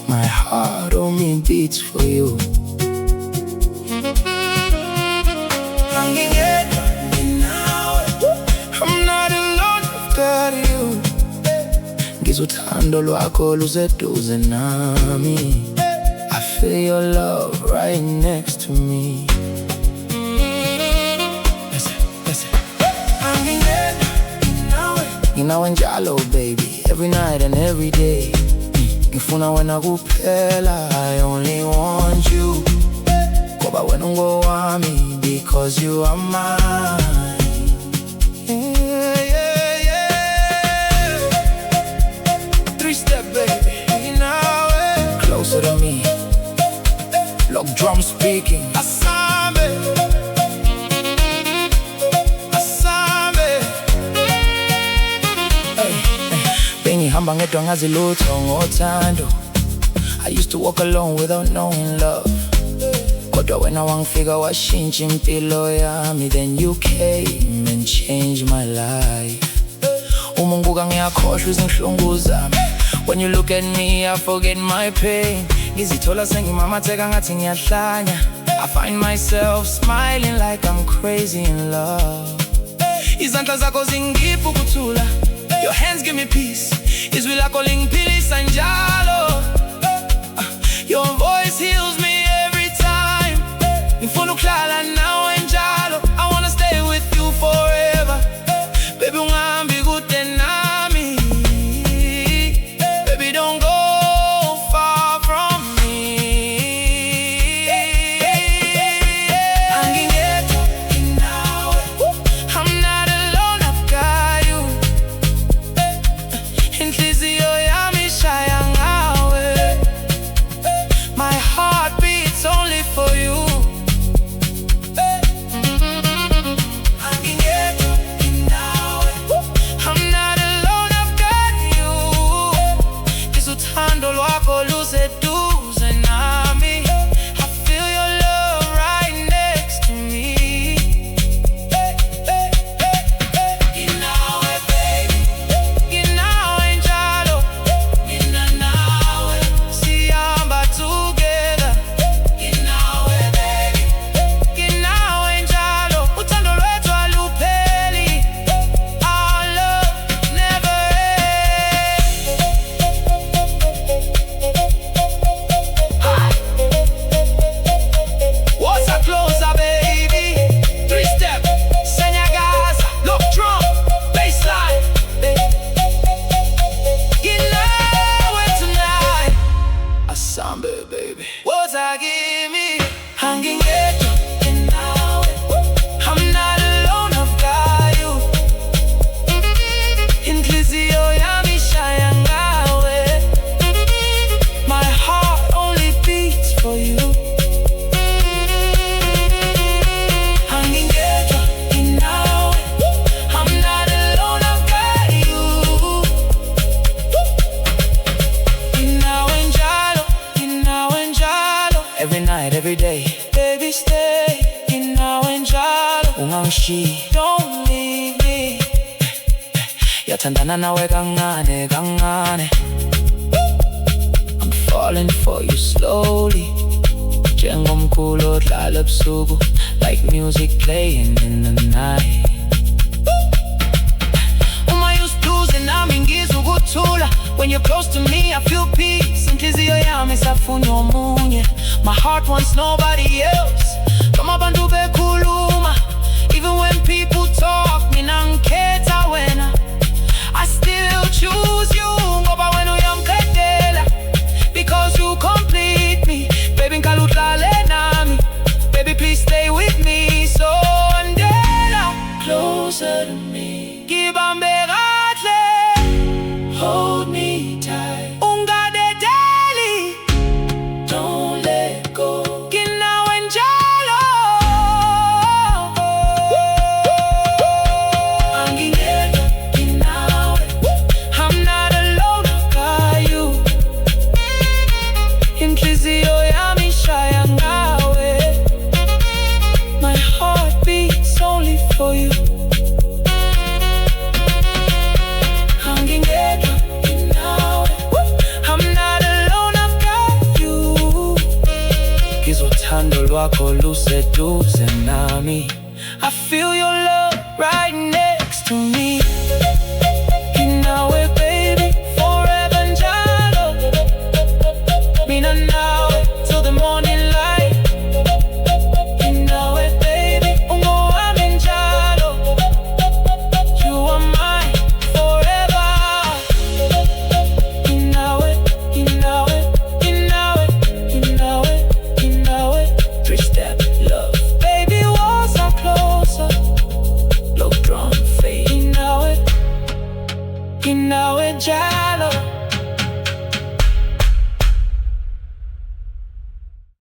My heart only beats for you. I'm not alone, I've got you. Ngizuthando lwakho luseduze nami. I feel your love right next to me. Nginawe njalo, baby, every night and every day. Ngifuna wena kuphela, I only want you. Ngoba wena ungowami, because you are mine. Three-step, baby, Nginawe. Closer to me, lock drum speaking. Bengihamba ngedwa ngazi lutho ngothando. I used to walk alone without knowing love. Kodwa wena wangifika washintsha impilo yami. Then you came and changed my life. Uma ngibuka ngiyakhohlwa izinhlungu zami. When you look at me, I forget my pain. Ngizithola sengimamatheka ngathi ngiyahlanya. I find myself smiling like I'm crazy in love. Izandla zakho zingipha ukuthula. Your hands give me peace. Izwi lakho lingiphilisa njalo. Your voice heals me every time. Ngifuna ukuhlala nawe njalo. I wanna stay with you forever. Baby, ungahambi kude nami. Baby, don't go far from me. Angingedwa nginawe. I'm not alone, I've got you. Inhliziyo yami ishaya ngawe. My heart beats only for you. Angingedwa nginawe. I'm not alone, I've got you. Ngisuthando lwakho luseduze nami. I feel your love right next to me. Nginawe, baby. Nginawe njalo. Mina nawe sihamba together. Nginawe, baby. Nginawe njalo. Uthando lwethu alupheli. Our love never ends. What's a closer, baby? Three-step, senyagaza, lock drum, bassline. Nginawe tonight. Asambe, baby. What I give me? Angingedwa nginawe. I'm not alone, I've got you. Inhliziyo yami ishaya ngawe. My heart only beats for you. Angingedwa nginawe. I'm not alone, I've got you. Nginawe njalo, nginawe njalo. Every night, every day. Baby, stay. Nginawe njalo. Ungangishiyi, don't leave me. Yathandana nawe kancane, kancane. I'm falling for you slowly. Njengomculo odlala ebusuku, like music playing in the night. Uma usiduze nami ngizwa ukuthula. When you're close to me, I feel peace. Inhliziyo yami isafuna omunye. My heart wants nobody else. Noma abantu bekhuluma, even when people talk, mina ngikhetha wena. I still choose you, ngoba wena uyangikhetela. Because you complete me, baby. impilo yami shaya ngawe. My heart beats only for you. Ngingedwa Nginawe. I'm not alone, I've got you. Ngizothando lwakho luseduze nami. I feel your love right